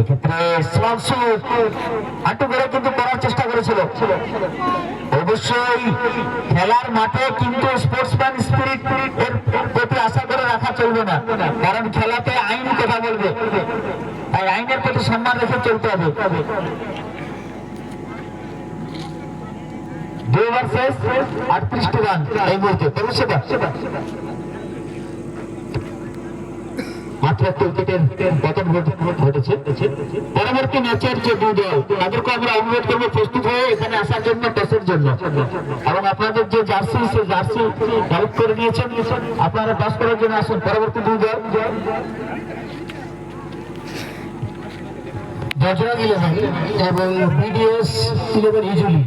এক্ষেত্রে আটু করে কিন্তু করার চেষ্টা করেছিল। অবশ্যই খেলার মাঠে কিন্তু স্পোর্টসম্যান স্পিরিট এর প্রতি আশা করে রাখা চলবে না, কারণ খেলাতে আইন কথা বলবে, তাই আইনের প্রতি সম্মান রেখে চলতে হবে। 2 ওভার শেষ, 38টি রান এই মুহূর্তে। তবে সেটা মাত্র একটা উইকেটের পতন ঘটেছে। পরবর্তী ম্যাচের যে 2 দল তাদেরকে আমরা অনুরোধ করবো প্রস্তুত হয়ে এখানে আসার জন্য, টসের জন্য, এবং আপনাদের যে জার্সি সেই জার্সি কালেক্ট করে নিয়েছেন, আপনারা টস করার জন্য আসুন। পরবর্তী 2 দল বজরং ইলেভেন এবং বিডিএস 11 ইজুলি।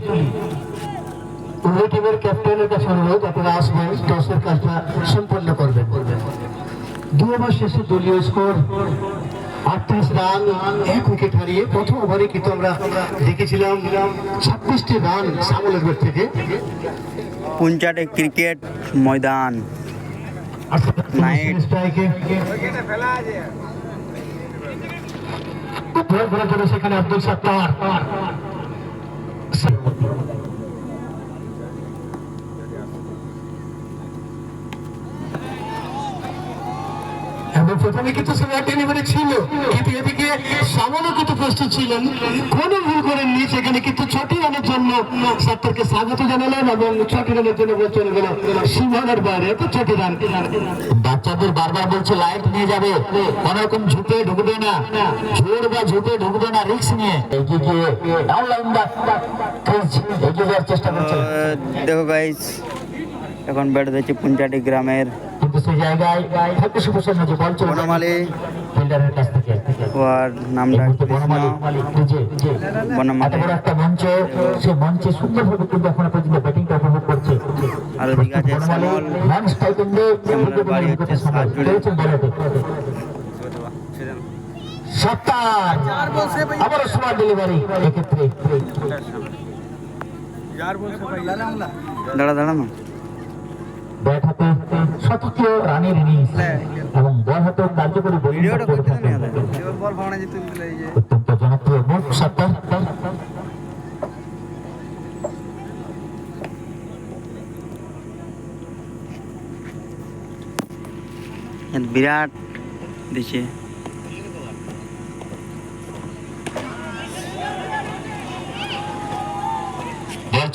উভয় টিমের ক্যাপ্টেনের কাছে অনুরোধ, আপনারা আসবেন, টসের কাজটা সম্পন্ন করবেন। 2 ওভার শেষে দলীয় স্কোর 38 রান, 1 উইকেট হারিয়ে। প্রথম ওভারে কিন্তু আমরা দেখেছিলাম 26টি রান সামলের ব্যাট থেকে। পুঞ্চাটে ক্রিকেট ময়দান নাইট সেখানে আব্দুল সাত্তার এবং প্রথমে কিন্তু ডেলিভারি ছিল, কিন্তু এদিকে সামনও কিন্তু প্রস্তুত ছিলেন, কোনো ভুল করেননি। সেখানে কিন্তু 6টি রানের জন্য সাত্তারকে স্বাগত জানালেন এবং 6টি রানের জন্য বল চলে গেল সীমানার বাইরে। তো 6টি রান। বাচ্চাদের বারবার বলছে লাইট নিয়ে যাবে, কোন রকম ঝুঁকে ঢুকবে না, জোর বা ঝুঁকে ঢুকবে না, রিস্ক নিয়ে এগিয়ে গিয়ে চেষ্টা করছে। দেখো গাইস, এখন ব্যাট দিচ্ছে পুঞ্চাটি গ্রামের কিন্তু সেই জায়গায় বনমালী ফিল্ডারের কাছ থেকে ওর নামটা বনমালী একটা মঞ্চ, সেই মঞ্চে সুন্দরভাবে কিন্তু এখনো পর্যন্ত ব্যাটিংটা উপভোগ করছে। আর ওদিকে আছে শ্যামল, শ্যামলের বাড়ি হচ্ছে সাতজুড়ি। সাত্তার আবারও স্মার্ট ডেলিভারি। এক্ষেত্রে দাঁড়া দাঁড়া না, ব্যাট হাতে শতকীয় রানের ইনিংস এবং বল হাতে কার্যকরী বোলিং করে থাকেন অত্যন্ত জনপ্রিয় মুখ সাত্তার। বিরাট দিছে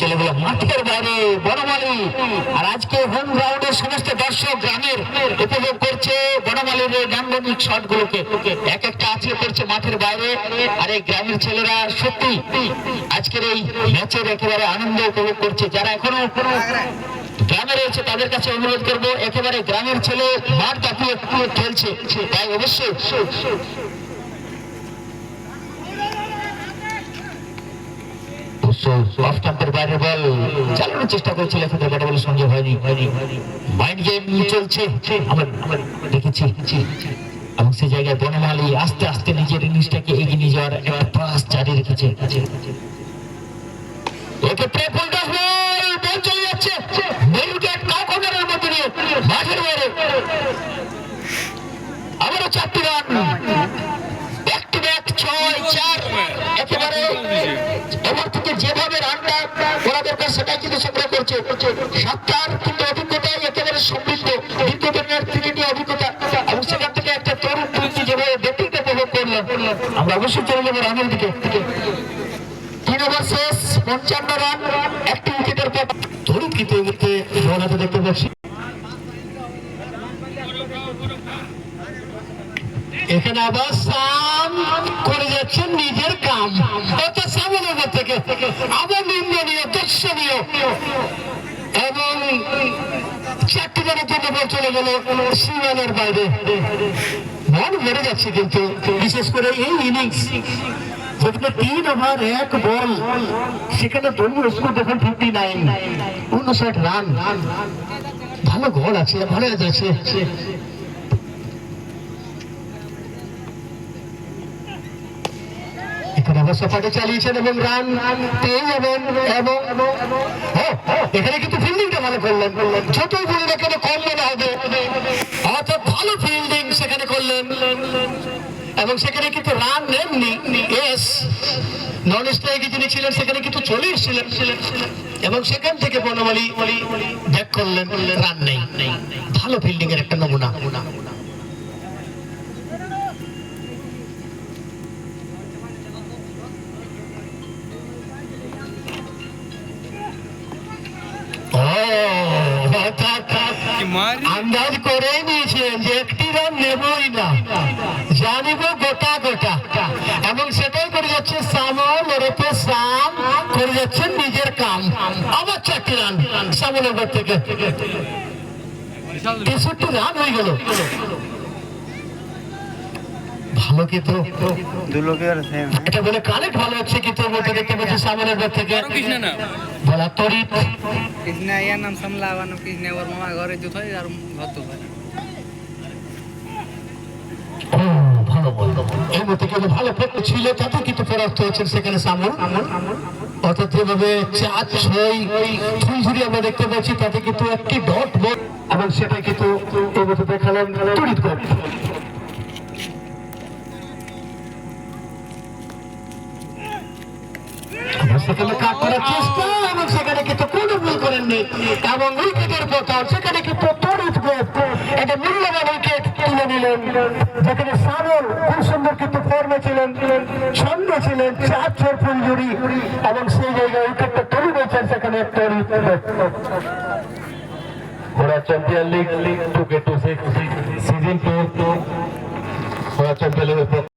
চলে গেল মাঠের বাইরে বনমালী। আর আজকে হোম গ্রাউন্ডের সমস্ত দর্শক গ্রামের উপভোগ করছে বনমালীর নান্দনিক শট গুলোকে, এক একটা আছড়ে পড়ছে মাঠের বাইরে। আর এই গ্রামের ছেলেরা সত্যি আজকের এই ম্যাচের একেবারে আনন্দ উপভোগ করছে। যারা এখনো গ্রামে রয়েছে তাদের কাছে অনুরোধ করবো, একেবারে গ্রামের ছেলে মাঠ কাঁপিয়ে খেলছে, তাই অবশ্যই বাইরে বল চালানোর চেষ্টা করেছিল, কিন্তু ব্যাটে বলের সঙ্গে হয়নি। মাইন্ড গেম চলছে আমরা দেখেছি, এবং সেই জায়গায় বনমালী আস্তে আস্তে নিজের ইনিংসটাকে এগিয়ে নিয়ে যাওয়ার একটা প্রয়াস জারি রেখেছে। এক্ষেত্রে বল চলে যাচ্ছে মধ্যে দিয়ে মাঠের বাইরে। আবারও 4টি রান, ব্যাক টু ব্যাক 6-4। একেবারে এবার থেকে যেভাবে রানটা করা দরকার সেটাই কিন্তু সংগ্রহ করছে সাত্তার। কিন্তু অভিজ্ঞতায় একেবারে সমৃদ্ধ, দীর্ঘদিনের ক্রিকেটের অভিজ্ঞতা, এবং সেখান থেকে একটা তরুণ তুলছি যেভাবে ব্যাটিংটা উপভোগ করলেন। আমরা অবশ্যই চলে যাবো রানের দিকে। 3 ওভার শেষ, 55 রান, 1টি উইকেটের পর তরুণ কিন্তু এই মুহূর্তে বল হাতে দেখতে পাচ্ছি। এখানে আবার সাম করে যাচ্ছেন নিজের কাম, অর্থাৎ সামনের থেকে আবার নিন্দনীয়, দর্শনীয়, এবং 4টি রানের জন্য বল চলে গেল সীমানার বাইরে। মন ভরে যাচ্ছে কিন্তু, বিশেষ করে এই ইনিংস যেখানে 3 ওভার 1 বল, সেখানে দলীয় স্কোর দেখুন 59, 59 রান। ভালো গোল আছে, ভালো যাচ্ছে। সফাটা চালিয়েছেন এবং রান পেয়ে যাবেন। এবং এখানে কিন্তু ফিল্ডিংটা ভালো করলেন, যতই বলে না কেন কম মনে হবে, অর্থাৎ ভালো ফিল্ডিং সেখানে করলেন। এবং সেখানে কিন্তু রান নেননি, এস নন স্ট্রাইকে যিনি ছিলেন সেখানে কিন্তু চলে এসেছিলেন এবং সেখান থেকে বনমালী ব্যাক করলেন, রান নেই। ভালো ফিল্ডিং এর একটা নমুনা। আন্দাজ করে নিয়েছেন যে একটি রান নেবই না, জানিব গোটা গোটা, এবং সেটাই করে যাচ্ছে সামল ওরফে সাম, করে যাচ্ছেন নিজের কাম। আবার 4টি রান সামলের ঘর থেকে, 63 রান হয়ে গেল। ভালো কিন্তু এটা বলে কানেক্ট ভালো হচ্ছে, কিন্তু মধ্যে দেখতে পাচ্ছি সামনের ঘর থেকে বলা তরিত কৃষ্ণা ইয়ার নাম সামলাওয়ানো, কৃষ্ণা ওর মামা ঘরে জুত হয় আর ঘর তো হয়। ভালো বলতো এই মধ্যে কিন্তু ভালো ছিল, তাতে কিন্তু পরাস্ত হয়েছেন সেখানে সামল। অর্থাৎ যেভাবে 4-6 ফুলঝুরি আমরা দেখতে পাচ্ছি, তাতে কিন্তু একটি ডট বল, এবং সেটা কিন্তু এই মধ্যে দেখালেন তরিত গোল। সেখানে কাট করার চেষ্টা, এবং সেখানে কিন্তু কোনো ভুল করেননি, এবং উইকেটের পতন, সেখানে কিন্তু তড়িৎ গোল, এটা মূল্যবান উইকেট তুলে নিলেন, যেখানে সামল খুব সুন্দর কিন্তু ফর্মে ছিলেন, ছন্দে ছিলেন, 4 ফুলঝুরি, এবং সেই জায়গায় উইকেটটা তুলে নিয়েছেন সেখানে তড়িৎ ঘোড়া চ্যাম্পিয়ন লিগ 2K26 সিজন 2 ঘোড়া চ্যাম্পিয়ন লিগের